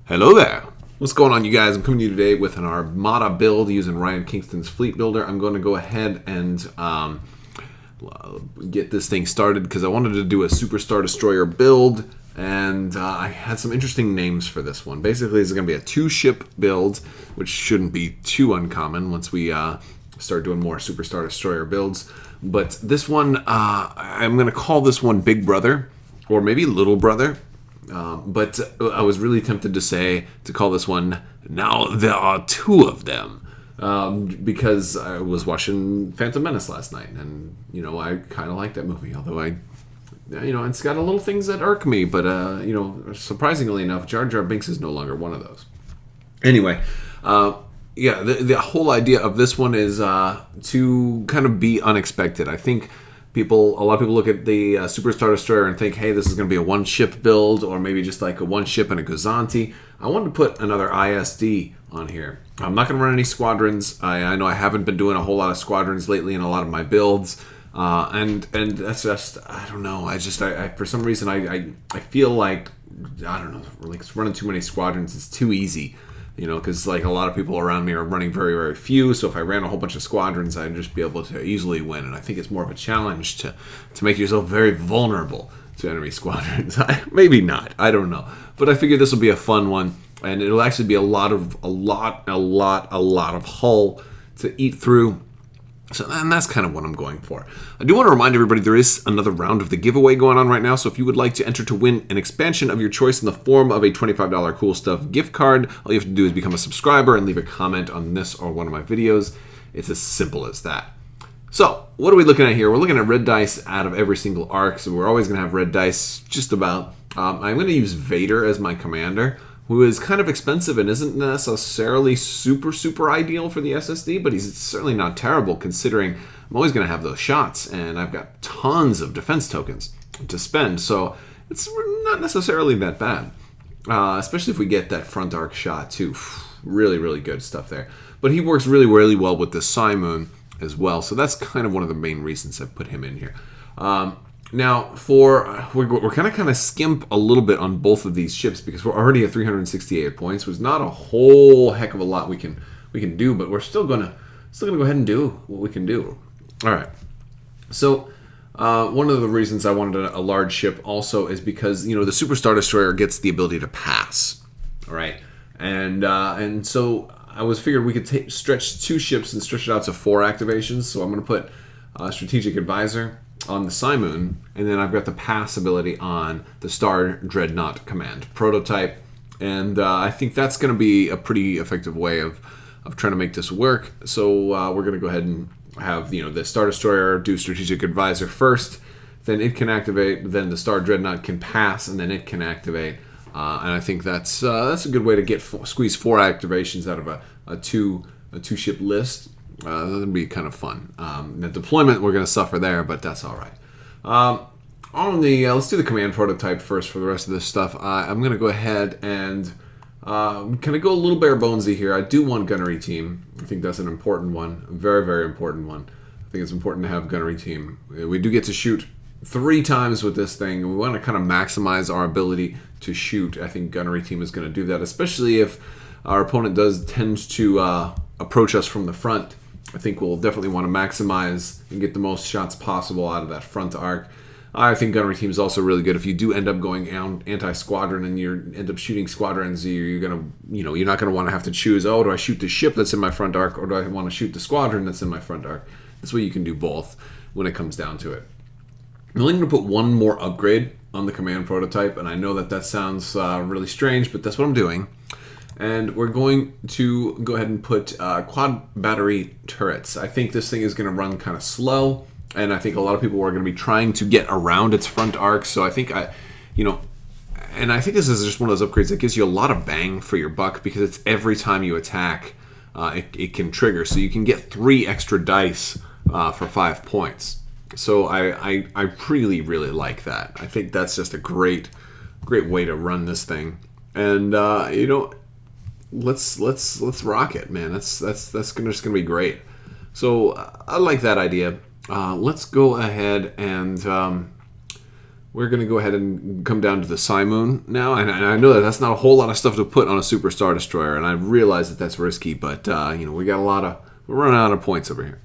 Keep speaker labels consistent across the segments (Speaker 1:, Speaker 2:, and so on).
Speaker 1: Hello there. What's going on, you guys? I'm coming to you today with an Armada build using Ryan Kingston's Fleet Builder. I'm going to go ahead and get this thing started because I wanted to do a Superstar Destroyer build, and I had some interesting names for this one. Basically, this is going to be a 2-ship build, which shouldn't be too uncommon once we start doing more Superstar Destroyer builds. But this one, I'm going to call this one Big Brother, or maybe Little Brother. But I was really tempted to call this one Now There Are Two of Them, because I was watching Phantom Menace last night, and I kind of like that movie, although it's got a little things that irk me, but surprisingly enough, Jar Jar Binks is no longer one of those. Anyway, the whole idea of this one is to kind of be unexpected. I think a lot of people look at the Superstar Destroyer and think, hey, this is going to be a one-ship build, or maybe just like a one-ship and a Gozanti. I wanted to put another ISD on here. I'm not going to run any squadrons. I know I haven't been doing a whole lot of squadrons lately in a lot of my builds, and that's just, I don't know. I for some reason I feel like, I don't know, like it's running too many squadrons. It's too easy. Because like a lot of people around me are running very, very few. So if I ran a whole bunch of squadrons, I'd just be able to easily win. And I think it's more of a challenge to make yourself very vulnerable to enemy squadrons. Maybe not. I don't know. But I figure this will be a fun one, and it'll actually be a lot of hull to eat through. So, and that's kind of what I'm going for. I do want to remind everybody there is another round of the giveaway going on right now. So if you would like to enter to win an expansion of your choice in the form of a $25 Cool Stuff gift card, all you have to do is become a subscriber and leave a comment on this or one of my videos. It's as simple as that. So what are we looking at here? We're looking at red dice out of every single arc. So we're always going to have red dice just about. I'm going to use Vader as my commander, who is kind of expensive and isn't necessarily super ideal for the SSD, but he's certainly not terrible considering I'm always going to have those shots, and I've got tons of defense tokens to spend, so it's not necessarily that bad, especially if we get that front arc shot too. Really good stuff there. But he works really well with the Simoon as well, so that's kind of one of the main reasons I put him in here. Now, we're kind of skimp a little bit on both of these ships because we're already at 368 points, which is not a whole heck of a lot we can do, but we're still gonna go ahead and do what we can do. All right. So one of the reasons I wanted a large ship also is because the Superstar Destroyer gets the ability to pass. All right, and so I was figured we could stretch 2 ships and stretch it out to 4 activations. So I'm going to put Strategic Advisor on the Simoon, and then I've got the pass ability on the Star Dreadnought Command prototype, and I think that's going to be a pretty effective way of trying to make this work. So we're going to go ahead and have the Star Destroyer do Strategic Advisor first, then it can activate, then the Star Dreadnought can pass, and then it can activate, and I think that's a good way to squeeze 4 activations out of a 2-ship list. That'll be kind of fun. The deployment, we're going to suffer there, but that's all right. Let's do the command prototype first for the rest of this stuff. I'm going to go ahead and kind of go a little bare bonesy here. I do want gunnery team. I think that's an important one, a very important one. I think it's important to have gunnery team. We do get to shoot 3 times with this thing, and we want to kind of maximize our ability to shoot. I think gunnery team is going to do that, especially if our opponent does tend to approach us from the front. I think we'll definitely want to maximize and get the most shots possible out of that front arc. I think gunnery team is also really good if you do end up going anti-squadron and you end up shooting squadrons. You're not gonna want to have to choose. Oh, do I shoot the ship that's in my front arc, or do I want to shoot the squadron that's in my front arc? This way you can do both when it comes down to it. I'm only going to put one more upgrade on the command prototype, and I know that sounds really strange, but that's what I'm doing. And we're going to go ahead and put quad battery turrets. I think this thing is going to run kind of slow, and I think a lot of people are going to be trying to get around its front arc. So I think and I think this is just one of those upgrades that gives you a lot of bang for your buck because it's every time you attack, it can trigger. So you can get 3 extra dice for 5 points. So I really like that. I think that's just a great way to run this thing. And let's rock it, man. That's just gonna be great. So I like that idea. Let's go ahead and we're going to go ahead and come down to the Simoon now. And I know that that's not a whole lot of stuff to put on a Super Star Destroyer, and I realize that that's risky, but we got we're running out of points over here.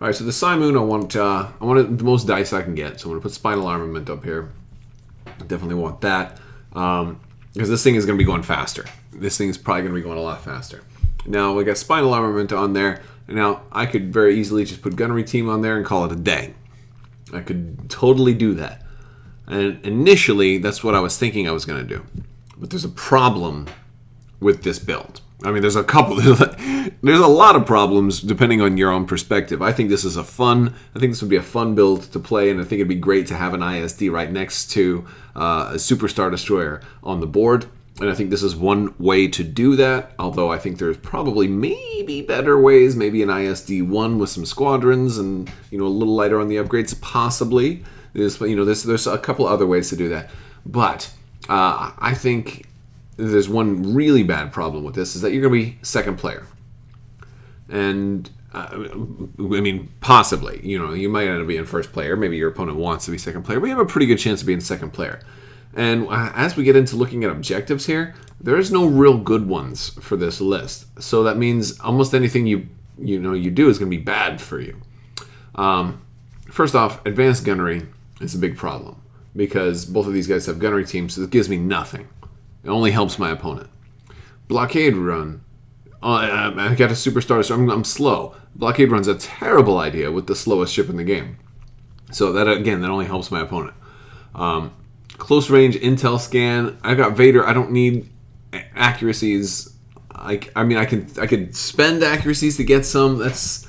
Speaker 1: All right, so the Simoon, I want the most dice I can get, so I'm going to put Spinal Armament up here. I definitely want that, because this thing is going to be going faster. This thing is probably going to be going a lot faster. Now, we got Spinal Armament on there. Now, I could very easily just put Gunnery Team on there and call it a day. I could totally do that. And initially, that's what I was thinking I was going to do. But there's a problem with this build. I mean, there's a couple. There's a lot of problems depending on your own perspective. I think this would be a fun build to play, and I think it'd be great to have an ISD right next to a Superstar Destroyer on the board. And I think this is one way to do that, although I think there's probably maybe better ways, maybe an ISD-1 with some squadrons and, a little lighter on the upgrades, possibly. There's a couple other ways to do that. But I think there's one really bad problem with this, is that you're going to be second player. And, possibly. You might end up being first player. Maybe your opponent wants to be second player, but you have a pretty good chance of being second player. And as we get into looking at objectives here, there's no real good ones for this list. So that means almost anything you do is going to be bad for you. First off, advanced gunnery is a big problem because both of these guys have gunnery teams, so it gives me nothing. It only helps my opponent. Blockade run. I got a superstar, so I'm slow. Blockade run's a terrible idea with the slowest ship in the game. So that only helps my opponent. Close range intel scan. I got Vader. I don't need accuracies. I could spend accuracies to get some. That's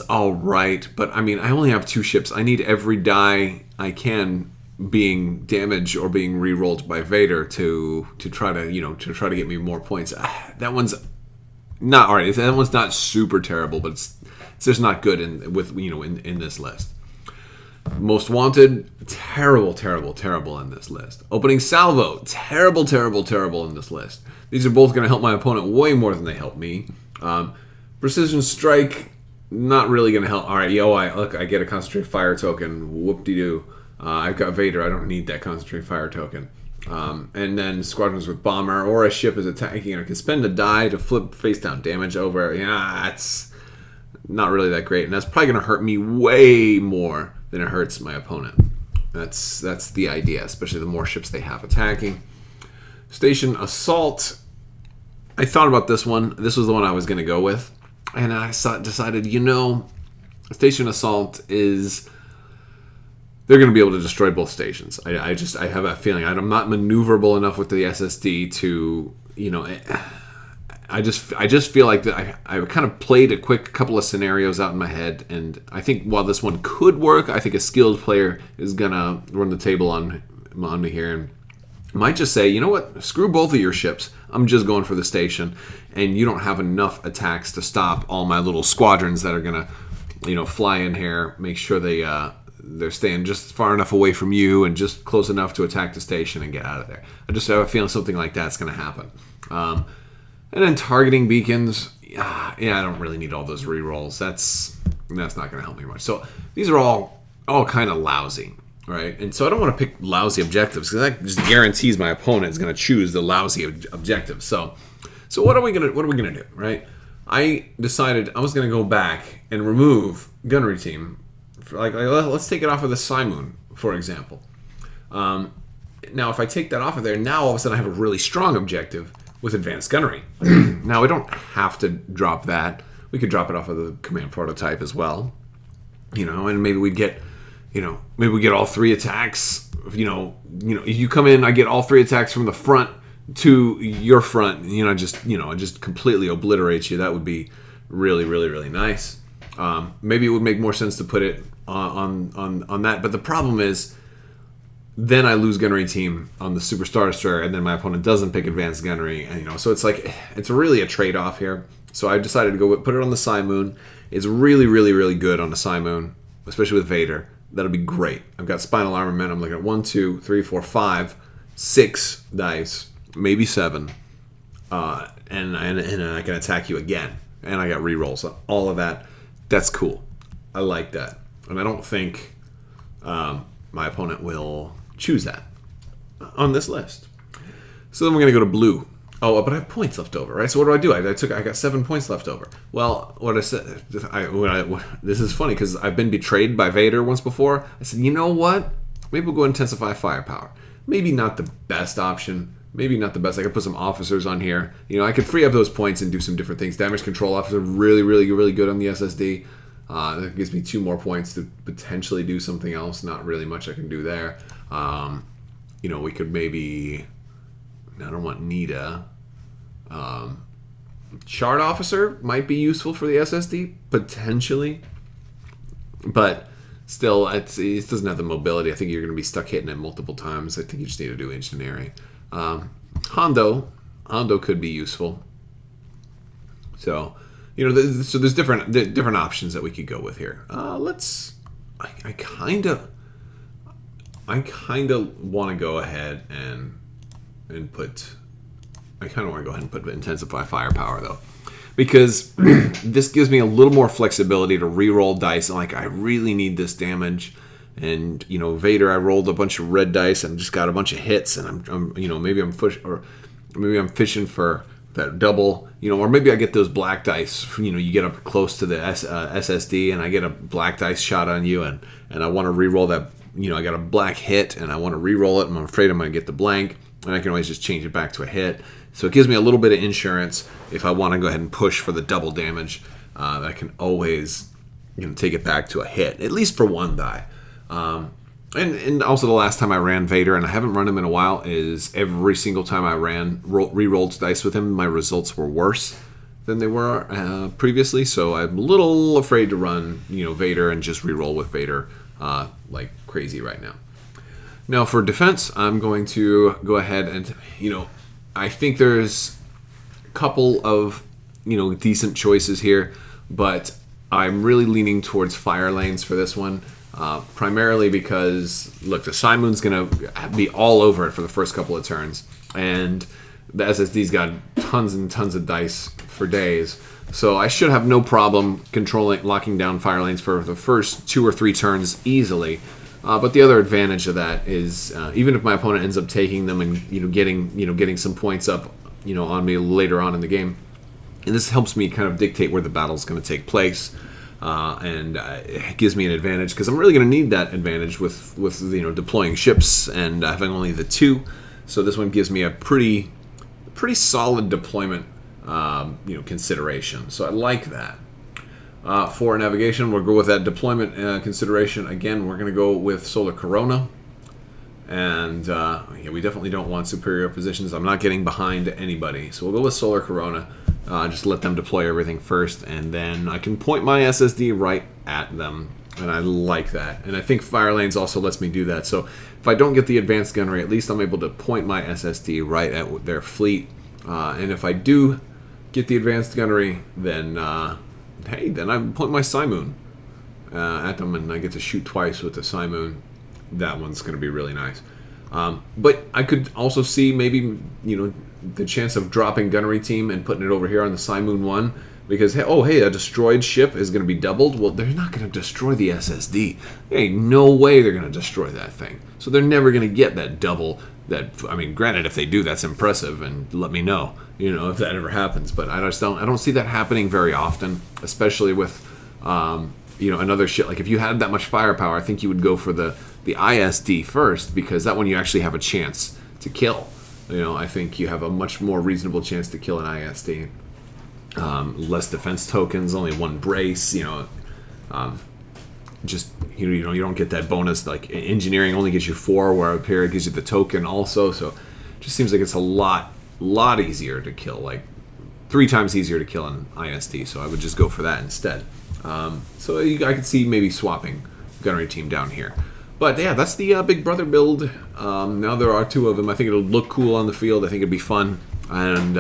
Speaker 1: all right. But I only have 2 ships. I need every die I can being damaged or being re-rolled by Vader to try to get me more points. That one's not all right. That one's not super terrible, but it's just not good in this list. Most Wanted, terrible in this list. Opening Salvo, terrible in this list. These are both going to help my opponent way more than they help me. Precision Strike, not really going to help. All right, I get a Concentrated Fire token. Whoop-de-doo. I've got Vader. I don't need that Concentrated Fire token. And then Squadrons with Bomber, or a ship is attacking. I can spend a die to flip face-down damage over. It's not really that great. And that's probably going to hurt me way more than it hurts my opponent. That's the idea, especially the more ships they have attacking. Station Assault. I thought about this one. This was the one I was going to go with. And I decided, Station Assault is... They're going to be able to destroy both stations. I have a feeling. I'm not maneuverable enough with the SSD to, I just feel like that I kind of played a quick couple of scenarios out in my head, and I think while this one could work, I think a skilled player is gonna run the table on me here and might just say, you know what, screw both of your ships. I'm just going for the station, and you don't have enough attacks to stop all my little squadrons that are gonna, fly in here, make sure they're staying just far enough away from you and just close enough to attack the station and get out of there. I just have a feeling something like that's gonna happen. And then targeting beacons, I don't really need all those rerolls. That's not going to help me much. So these are all kind of lousy, right? And so I don't want to pick lousy objectives because that just guarantees my opponent is going to choose the lousy objective. So what are we gonna do, right? I decided I was going to go back and remove Gunnery Team. Let's take it off of the Simoon, for example. Now, if I take that off of there, now all of a sudden I have a really strong objective with advanced gunnery. Now, we don't have to drop that. We could drop it off of the command prototype as well. And maybe we'd get, maybe we get all 3 attacks. If you come in, I get all 3 attacks from the front to your front. Just completely obliterate you. That would be really, really, really nice. Maybe it would make more sense to put it on that. But the problem is, then I lose Gunnery Team on the Superstar Destroyer, and then my opponent doesn't pick Advanced Gunnery. And, so it's really a trade-off here. So I decided to go put it on the Simoon. It's really, really, really good on the Simoon, especially with Vader. That'll be great. I've got Spinal Armament. I'm looking at 1, 2, 3, 4, 5, 6 dice, maybe 7. And I can attack you again. And I got rerolls. So all of that, that's cool. I like that. And I don't think... my opponent will choose that on this list. So then we're going to go to blue. Oh, but I have points left over, right? So what do? I got 7 points left over. Well, what I said, this is funny because I've been betrayed by Vader once before. I said, you know what? Maybe we'll go intensify firepower. Maybe not the best option. Maybe not the best. I could put some officers on here. You know, I could free up those points and do some different things. Damage control officer, really, really, really good on the SSD. That gives me 2 more points to potentially do something else. Not really much I can do there. You know, we could maybe... I don't want Nita. Chart officer might be useful for the SSD, potentially. But still, it doesn't have the mobility. I think you're going to be stuck hitting it multiple times. I think you just need to do engineering. Hondo could be useful. So, you know, there's different options that we could go with here. I kind of want to go ahead and put. I kind of want to go ahead and put intensify firepower though, because this gives me a little more flexibility to re-roll dice. Like I really need this damage, and you know, Vader, I rolled a bunch of red dice and just got a bunch of hits, and I'm you know, maybe I'm fishing for that double, you know, or maybe I get those black dice. You know, you get up close to the SSD, and I get a black dice shot on you, and I want to re-roll that. You know, I got a black hit, and I want to re-roll it, and I'm afraid I'm going to get the blank, and I can always just change it back to a hit. So it gives me a little bit of insurance if I want to go ahead and push for the double damage. I can always, you know, take it back to a hit, at least for one die. And also the last time I ran Vader, and I haven't run him in a while, is every single time I re-rolled dice with him, my results were worse than they were previously. So I'm a little afraid to run, you know, Vader and just re-roll with Vader like crazy right now. Now for defense, I'm going to go ahead and, you know, I think there's a couple of, you know, decent choices here, but I'm really leaning towards fire lanes for this one, primarily because, look, the Simoon's going to be all over it for the first couple of turns, and the SSD's got tons and tons of dice for days, so I should have no problem locking down fire lanes for the first 2 or 3 turns easily. But the other advantage of that is even if my opponent ends up taking them and getting some points up, you know, on me later on in the game, and this helps me kind of dictate where the battle's going to take place, and it gives me an advantage because I'm really going to need that advantage with you know, deploying ships and having only the 2. So this one gives me a pretty solid deployment you know, consideration. So I like that. For navigation, we'll go with that deployment consideration. Again, we're going to go with Solar Corona. And yeah, we definitely don't want superior positions. I'm not getting behind anybody. So we'll go with Solar Corona. Just let them deploy everything first. And then I can point my SSD right at them. And I like that. And I think Fire Lanes also lets me do that. So if I don't get the advanced gunnery, at least I'm able to point my SSD right at their fleet. And if I do get the advanced gunnery, then... hey, then I point my Simoon at them, and I get to shoot twice with the Simoon. That one's going to be really nice. But I could also see maybe, you know, the chance of dropping gunnery team and putting it over here on the Simoon 1, because, hey, a destroyed ship is going to be doubled. Well, they're not going to destroy the SSD. There ain't no way they're going to destroy that thing. So they're never going to get that double. I mean, granted, if they do, that's impressive, and let me know, you know, if that ever happens. But I don't see that happening very often, especially with, you know, another ship. Like if you had that much firepower, I think you would go for the ISD first, because that one you actually have a chance to kill. You know, I think you have a much more reasonable chance to kill an ISD. Less defense tokens, only 1 brace. You know, just you know, you don't get that bonus. Like engineering only gives you 4, where up here it gives you the token also. So it just seems like it's a lot easier to kill, like 3 times easier to kill an ISD. So I would just go for that instead. So I could see maybe swapping gunnery team down here. But yeah, that's the Big Brother build. Now there are 2 of them. I think it'll look cool on the field. I think it'd be fun. And,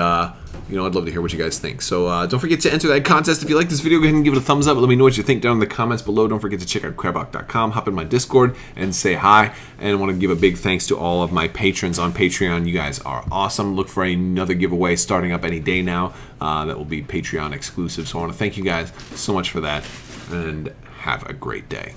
Speaker 1: you know, I'd love to hear what you guys think. So don't forget to enter that contest. If you like this video, go ahead and give it a thumbs up. Let me know what you think down in the comments below. Don't forget to check out Crabbok.com. Hop in my Discord and say hi. And I want to give a big thanks to all of my patrons on Patreon. You guys are awesome. Look for another giveaway starting up any day now. That will be Patreon exclusive. So I want to thank you guys so much for that. And have a great day.